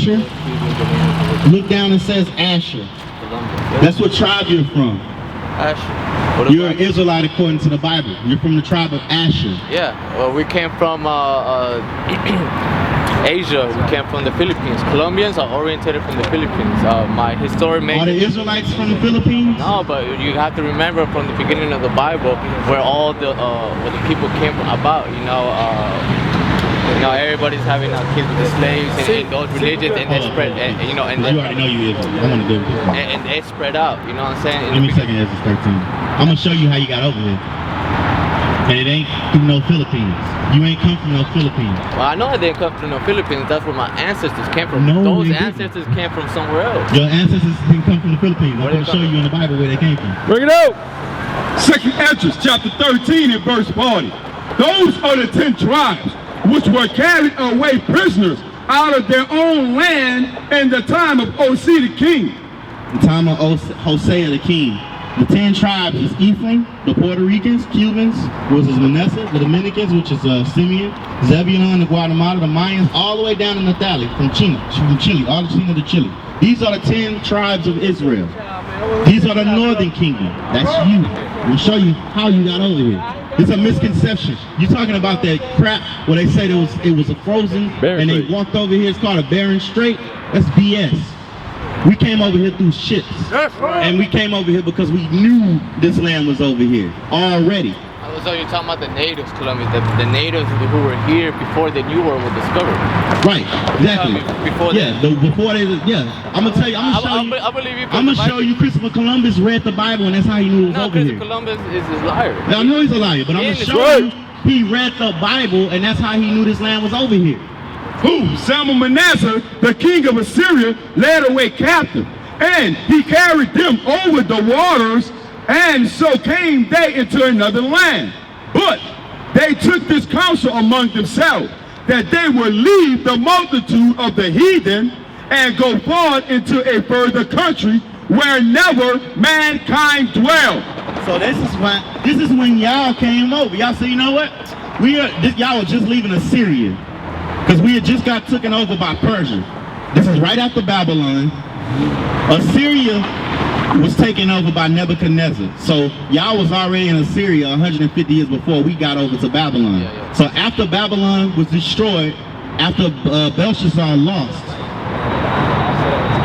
Asher. Look down, it says Asher. That's what tribe you're from. Asher. You're an Israelite according to the Bible. You're from the tribe of Asher. Yeah, well, we came from Asia. We came from the Philippines. Colombians are oriented from the Philippines. My historian made... Are the Israelites from the Philippines? No, but you have to remember from the beginning of the Bible where all the people came about. You know, everybody's having kids with the slaves and those religions, and they spread. And you know, and you already know you Israel. I want to go with this one. And they spread out. You know what I'm saying? Give me a second, Ezra 13. I'm gonna show you how you got over here. And it ain't through no Philippines. You ain't come from no Philippines. Well, I know I didn't come from no Philippines. That's where my ancestors came from. No, those ancestors came from somewhere else. Your ancestors didn't come from the Philippines. I'm gonna show you in the Bible where they came from. Bring it out. 2nd Ezra, chapter 13 and verse 40. Those are the 10 tribes which were carried away prisoners out of their own land in the time of Hosea the king. The time of Hosea the king. The 10 tribes is Ephraim, the Puerto Ricans, Cubans, which is Manasseh, the Dominicans, which is Simeon, Zebulun, the Guatemala, the Mayans, all the way down to Naphtali, from Chile, Argentina to Chile. These are the 10 tribes of Israel. These are the northern kingdom. That's you. We'll show you how you got over here. It's a misconception. You're talking about that crap where they said it was a frozen and they walked over here. It's called a barren strait. That's BS. We came over here through ships. And we came over here because we knew this land was over here already. So you're talking about the natives, Columbus, the natives who were here before the New World was discovered. Right, exactly. Before I'm gonna tell you, I'm gonna show you Christopher Columbus read the Bible and that's how he knew it was over here. Columbus is a liar. I know he's a liar, but I'm gonna show you he read the Bible and that's how he knew this land was over here. Who? Salmon-Manasseh, the king of Assyria, led away captive, and he carried them over the waters, and so came they into another land. But they took this counsel among themselves, that they would leave the multitude of the heathen and go forth into a further country where never mankind dwelled. So this is when y'all came over. Y'all say, you know what? Y'all were just leaving Assyria. Because we had just got taken over by Persia. This is right after Babylon. Assyria was taken over by Nebuchadnezzar. So y'all was already in Assyria 150 years before we got over to Babylon. So after Babylon was destroyed, after Belshazzar lost,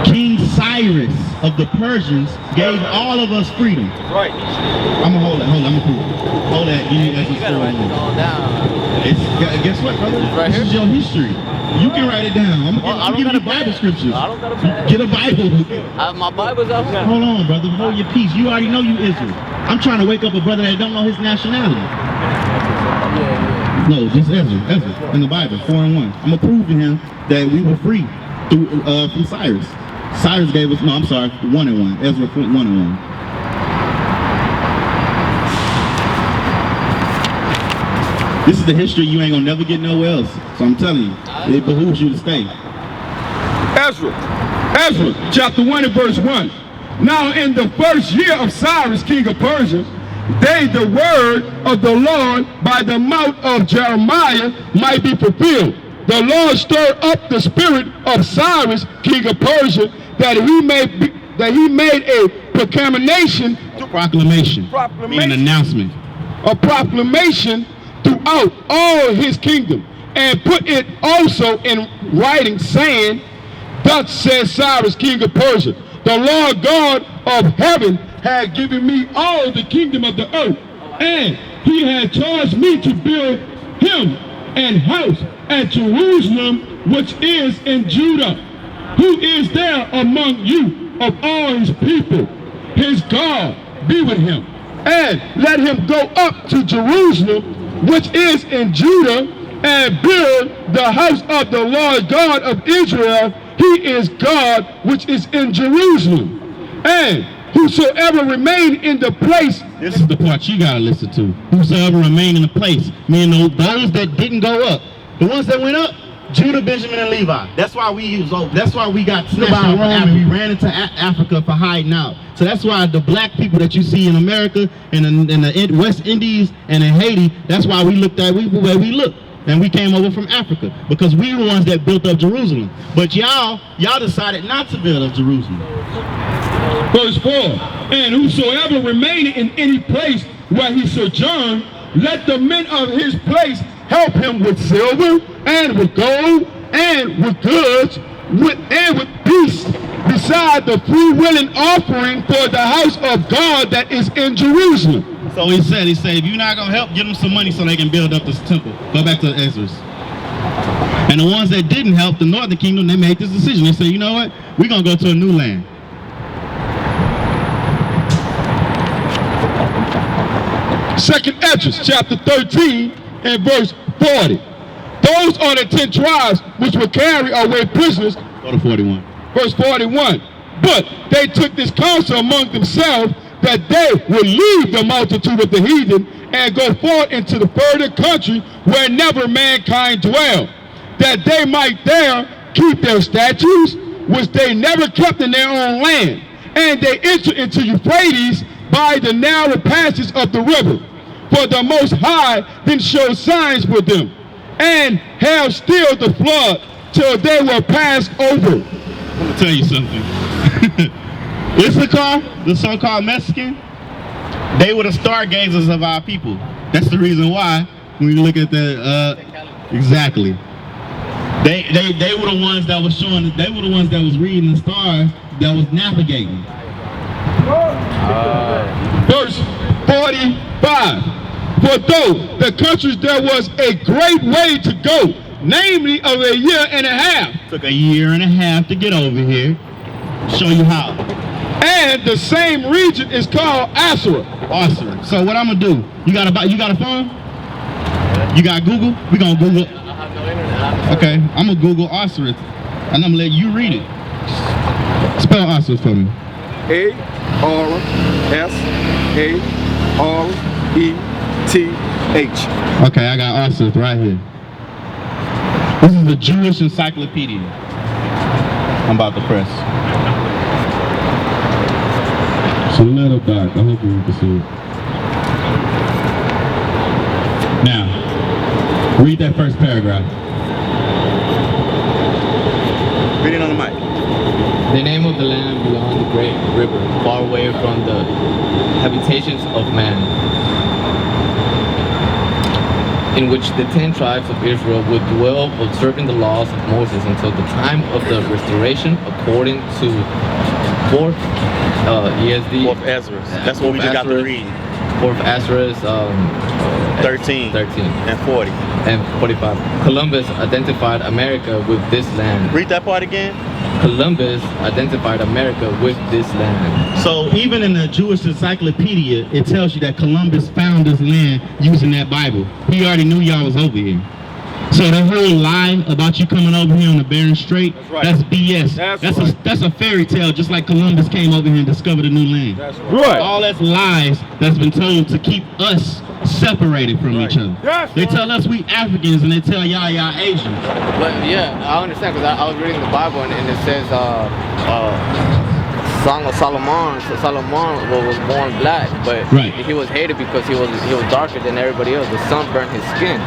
King Cyrus of the Persians gave all of us freedom. Right. I'm gonna hold that. I'm gonna prove it. Hold that. You gotta write this all down. Guess what, brother? Right this is your history. You can write it down. I'm gonna give you Bible scriptures. I don't got a pen. Get a Bible. My Bible's out here. Hold on, brother. Hold your peace. You already know you Israel. I'm trying to wake up a brother that don't know his nationality. No, just Ezra. In the Bible, 4 and 1. I'm gonna prove to him that we were free through from Cyrus. Cyrus gave us 1 and 1. Ezra 1 and 1. This is the history you ain't gonna never get nowhere else. So I'm telling you, it behooves you to stay. Ezra, chapter 1 and verse 1. Now in the first year of Cyrus, king of Persia, the word of the Lord by the mouth of Jeremiah might be fulfilled. The Lord stirred up the spirit of Cyrus, king of Persia, that he made a proclamation, meaning announcement. A proclamation throughout all his kingdom, and put it also in writing, saying, thus says Cyrus, king of Persia, the Lord God of heaven had given me all the kingdom of the earth, and he had charged me to build him an house at Jerusalem, which is in Judah. Who is there among you of all his people? His God be with him, and let him go up to Jerusalem, which is in Judah, and build the house of the Lord God of Israel. He is God which is in Jerusalem. And whosoever remain in the place. This is the part you gotta listen to. Whosoever remain in the place. Meaning those that didn't go up. The ones that went up, Judah, Benjamin, and Levi. That's why we got snatched out of Africa. We ran into Africa for hiding out. So that's why the black people that you see in America and in the West Indies and in Haiti, that's why we looked at where we look. and we came over from Africa because we were the ones that built up Jerusalem. But y'all decided not to build up Jerusalem. Verse 4, and whosoever remaineth in any place where he sojourned, let the men of his place help him with silver and with gold and with goods and with beasts, beside the free willing offering for the house of God that is in Jerusalem. So he said, if you're not going to help, give them some money so they can build up this temple. Go back to Ezra's. And the ones that didn't help, the northern kingdom, they made this decision. They said, you know what? We're going to go to a new land. Second Esdras, chapter 13 and verse 40. Those are the 10 tribes which will carry away prisoners. Go to 41. Verse 41. But they took this counsel among themselves that they would leave the multitude of the heathen and go forth into the further country where never mankind dwell, that they might there keep their statutes, which they never kept in their own land. And they entered into Euphrates by the narrow passage of the river. For the Most High then showed signs with them, and held still the flood till they were passed over. I'm going to tell you something. Issachar, the so-called Mexican, they were the stargazers of our people. That's the reason why, when you look at the, exactly. They were the ones that was showing, they were the ones that was reading the stars, that was navigating. Verse 45. For though the countries there was a great way to go, namely of a year and a half. Took a year and a half to get over here. Show you how. And the same region is called Asherah. Asherah. So what I'm gonna do? You got a phone? You got Google? We gonna Google. I have no internet. Okay, I'm gonna Google Asherah, and I'm gonna let you read it. Spell Asherah for me. A-R-S-A-R-E-T-H. Okay, I got Asherah right here. This is the Jewish encyclopedia. I'm about to press. So let it back. I hope you can see it. Now, read that first paragraph. Read it on the mic. The name of the land beyond the great river, far away from the habitations of man, in which the 10 tribes of Israel would dwell, observing the laws of Moses until the time of the restoration, according to 4th ESD. 4th Ezra. That's what we just got to read. 4th Ezra 13 and 40 and 45. Columbus identified America with this land. Read that part again. Columbus identified America with this land. So even in the Jewish encyclopedia, it tells you that Columbus found this land using that Bible. He already knew y'all was over here. So the whole lie about you coming over here on the Bering Strait, that's BS. That's a fairy tale, just like Columbus came over here and discovered a new land. That's right. All that's lies that's been told to keep us separated from each other. They tell us we Africans and they tell y'all Asians. But yeah, I understand, because I was reading the Bible and it says Song of Solomon. So Solomon was born black, but he was hated because he was darker than everybody else. The sun burned his skin.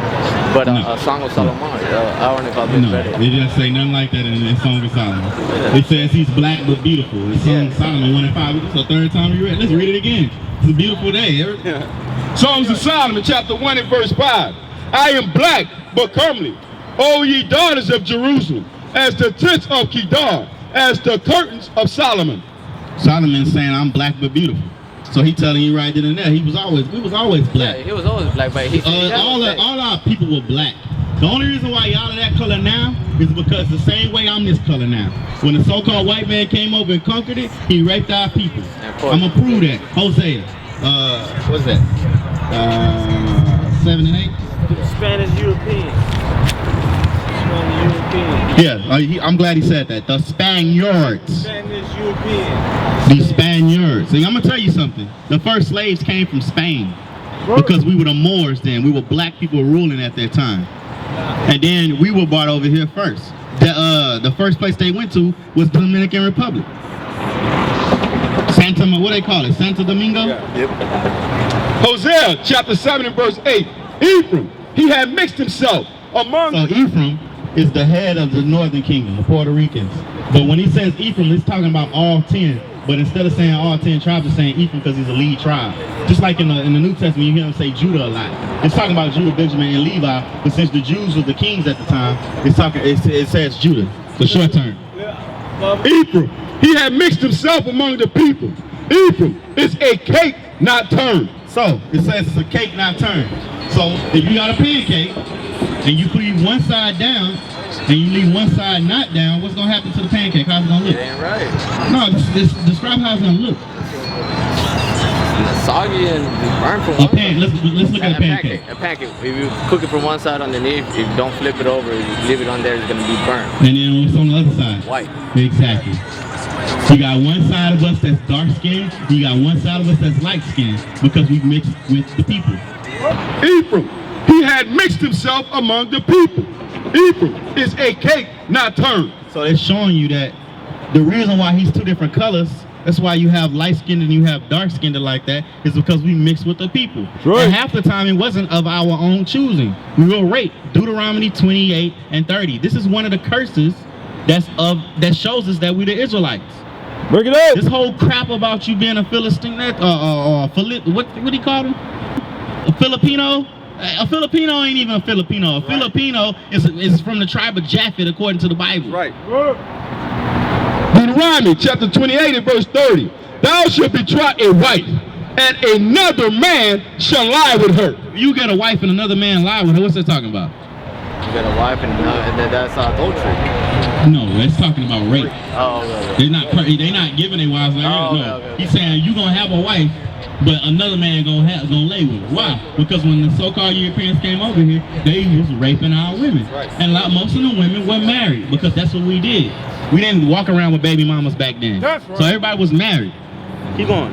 But Song of Solomon, I don't know if I've been read it. They didn't say nothing like that in Song of Solomon. It says he's black but beautiful. In Song of Solomon 1 and 5. This is the third time we read. Let's read it again. It's a beautiful day. Songs of Solomon, chapter 1 and verse 5. I am black but comely, O ye daughters of Jerusalem, as the tents of Kedar, as the curtains of Solomon. Solomon's saying I'm black but beautiful. So he telling you right then and there, we was always black. Yeah, he was always black, but all our people were black. The only reason why y'all are that color now is because the same way I'm this color now. When the so-called white man came over and conquered it, he raped our people. I'm gonna prove that. Hosea. What's that? 7 and 8. Spanish European. Yeah, I'm glad he said that. The Spaniards. Spanish European. The Spaniards. See, I'm gonna tell you something. The first slaves came from Spain because we were the Moors then. We were black people ruling at that time, and then we were brought over here first. The first place they went to was the Dominican Republic. What they call it? Santo Domingo? Yeah. Yep. Hosea chapter 7 and verse 8. Ephraim, he had mixed himself among. So Ephraim is the head of the northern kingdom, the Puerto Ricans. But when he says Ephraim, he's talking about all 10. But instead of saying all 10 tribes, he's saying Ephraim because he's a lead tribe. Just like in the New Testament, you hear him say Judah a lot. It's talking about Judah, Benjamin, and Levi. But since the Jews were the kings at the time, it says Judah. The short term. Ephraim, he had mixed himself among the people. Ephraim is a cake not turned. So it says it's a cake not turned. So if you got a pancake and you put one side down and you leave one side not down, what's gonna happen to the pancake? How's it gonna look? It ain't right. No, describe how it's gonna look. Soggy and burnt from A pan. Let's look at a pancake. A pancake. If you cook it from one side underneath, if you don't flip it over, if you leave it on there, it's gonna be burnt. And then what's on the other side? White. Exactly. You got one side of us that's dark skinned, you got one side of us that's light skinned because we mixed with the people. Ephraim, he had mixed himself among the people. Ephraim is a cake not turned. So it's showing you that the reason why he's two different colors, that's why you have light skinned and you have dark skinned like that, is because we mixed with the people. Right. And half the time it wasn't of our own choosing. We were raped. Deuteronomy 28 and 30. This is one of the curses that shows us that we the Israelites. Bring it up. This whole crap about you being a Philistine, what do you call them? A Filipino? A Filipino ain't even a Filipino. A Filipino is from the tribe of Japhet according to the Bible. Right. Deuteronomy chapter 28 and verse 30. Thou shalt betroth a wife, and another man shall lie with her. You get a wife and another man lie with her. What's that talking about? You got a wife and that's adultery. No, it's talking about rape. Oh, okay. They not giving their wives like that. No. Okay. He's saying you gonna have a wife, but another man gonna lay with her. Why? Because when the so-called Europeans came over here, they was raping our women, Right. and most of the women were married because that's what we did. We didn't walk around with baby mamas back then. That's right. So everybody was married. Keep going.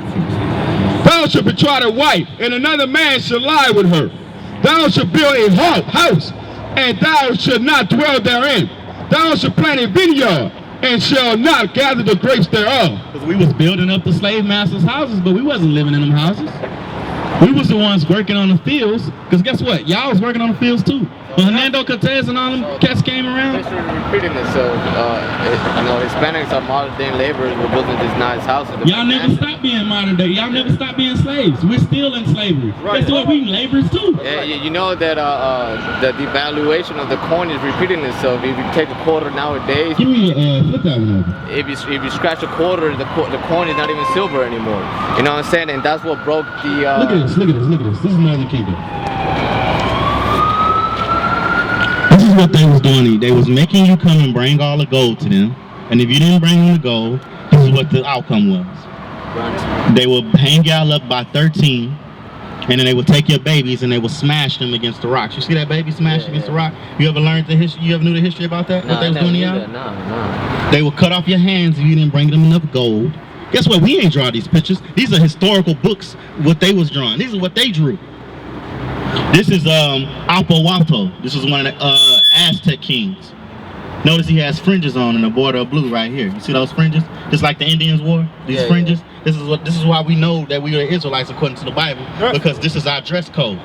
Thou shalt betroth a wife, and another man shall lie with her. Thou shalt build a house, and thou shalt not dwell therein. Thou shalt plant a vineyard, and shall not gather the grapes thereof. Because we was building up the slave masters' houses, but we wasn't living in them houses. We was the ones working on the fields. Because guess what? Y'all was working on the fields too. When Hernando Cortez and all them cats came around. History repeating itself. Hispanics are modern day laborers. We're building these nice houses. Y'all never stopped being modern day. Y'all never stopped being slaves. We're still in slavery. Right. Guess what? We laborers too. Yeah, you know that the devaluation of the coin is repeating itself. If you take a quarter nowadays, Give me flip that one over. if you scratch a quarter, the coin is not even silver anymore. You know what I'm saying? And that's what broke the. Look at this. This is Northern Kingdom. This is what they was doing. They was making you come and bring all the gold to them. And if you didn't bring them the gold, this is what the outcome was. They would hang y'all up by 13, and then they would take your babies and they would smash them against the rocks. You see that baby smashed against the rock? You ever learned the history? You ever knew the history about that? What they was doing to y'all? No. They would cut off your hands if you didn't bring them enough gold. Guess what? We ain't draw these pictures. These are historical books, what they was drawing. These are what they drew. This is Apahuato. This is one of the Aztec kings. Notice he has fringes on in the border of blue right here. You see those fringes? Just like the Indians wore, these fringes. Yeah. This is why we know that we are Israelites according to the Bible, because this is our dress code.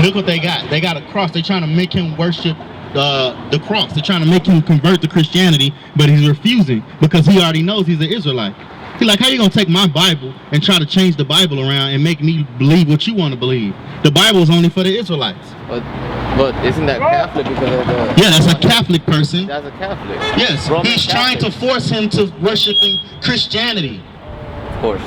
Look what they got. They got a cross. They're trying to make him worship the cross. They're trying to make him convert to Christianity, but he's refusing because he already knows he's an Israelite. He's like, how you gonna take my Bible and try to change the Bible around and make me believe what you want to believe? The Bible is only for the Israelites. But isn't that Catholic because of the... Yeah, that's a Catholic person. That's a Catholic. Yes, Roman he's trying to force him to worshiping Christianity. Of course.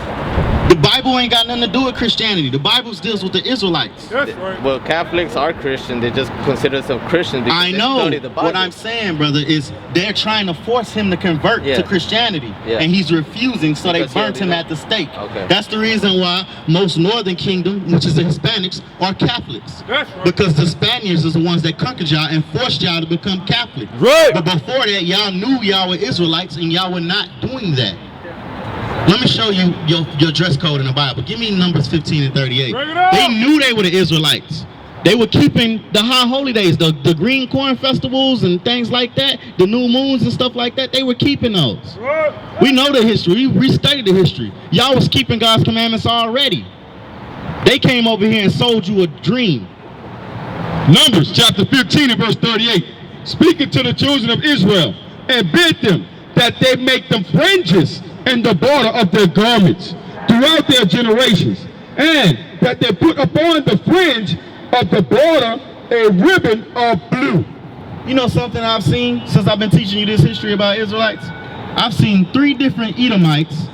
The Bible ain't got nothing to do with Christianity. The Bible deals with the Israelites. That's right. Well, Catholics are Christian. They just consider themselves Christian because I they know. study the Bible. What I'm saying, brother, is they're trying to force him to convert to Christianity. Yeah. And he's refusing, so Because they burnt him at the stake. Okay. That's the reason why most Northern Kingdom, which is the Hispanics, are Catholics. That's right. Because the Spaniards is the ones that conquered y'all and forced y'all to become Catholic. Right. But before that, y'all knew y'all were Israelites and y'all were not doing that. Let me show you your dress code in the Bible. Give me Numbers 15 and 38. Bring it up. They knew they were the Israelites. They were keeping the high holy days, the green corn festivals and things like that, the new moons and stuff like that. They were keeping those. Right. We know the history. We studied the history. Y'all was keeping God's commandments already. They came over here and sold you a dream. Numbers chapter 15 and verse 38. Speaking to the children of Israel, and bid them that they make them fringes in the border of their garments throughout their generations, and that they put upon the fringe of the border a ribbon of blue. You know something I've seen since I've been teaching you this history about Israelites? I've seen 3 different Edomites,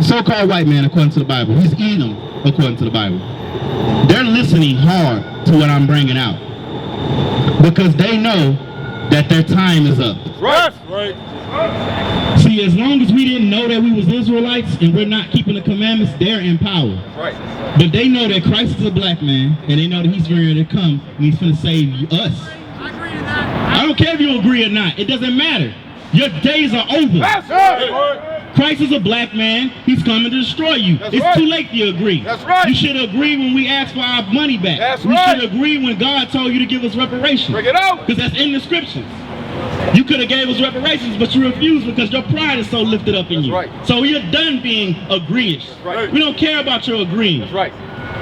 so-called white man according to the Bible. He's Edom according to the Bible. They're listening hard to what I'm bringing out because they know that their time is up. Right. See, as long as we didn't know that we was Israelites and we're not keeping the commandments, they're in power. Right. But they know that Christ is a black man, and they know that he's ready to come, and he's going to save us. I agree to that. I don't care if you agree or not. It doesn't matter. Your days are over. That's right. Christ is a black man. He's coming to destroy you. That's it's right. too late to agree. That's right. You should agree when we ask for our money back. That's we right. should agree when God told you to give us reparations. Bring it out. Because that's in the scriptures. You could have gave us reparations, but you refused because your pride is so lifted up in you. Right. So you're done being agreeing. Right. We don't care about your agreeing. That's right.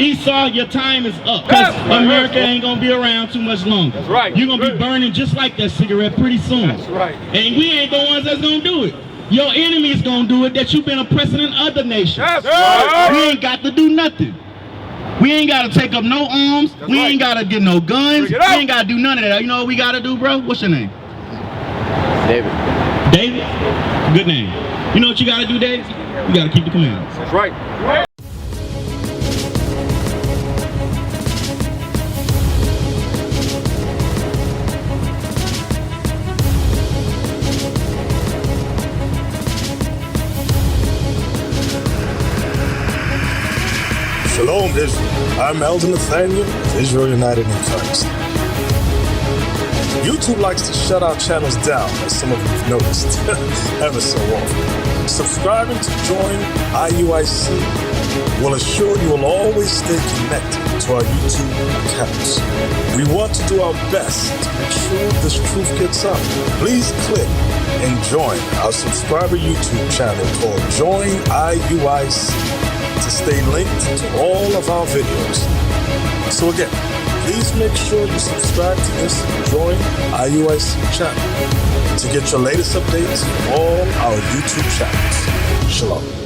Esau, your time is up. Because America ain't going to be around too much longer. That's right. You're going to be burning just like that cigarette pretty soon. That's right. And we ain't the ones that's going to do it. Your enemy is going to do it that you've been oppressing in other nations. That's right. We ain't got to do nothing. We ain't got to take up no arms. That's we right. ain't got to get no guns. Bring We it out. ain't got to do none of that. You know what we got to do, bro? What's your name? David. David? Good name. You know what you got to do, David? You got to keep the commandments. That's right. Shalom, Israel. I'm Elder Nathaniel of Israel United in Christ. YouTube likes to shut our channels down, as some of you have noticed, ever so often. Subscribing to join IUIC will assure you will always stay connected to our YouTube accounts. We want to do our best to make sure this truth gets out. Please click and join our subscriber YouTube channel called Join IUIC to stay linked to all of our videos. So again, please make sure you subscribe to this and join IUIC channel to get your latest updates from all our YouTube channels. Shalom.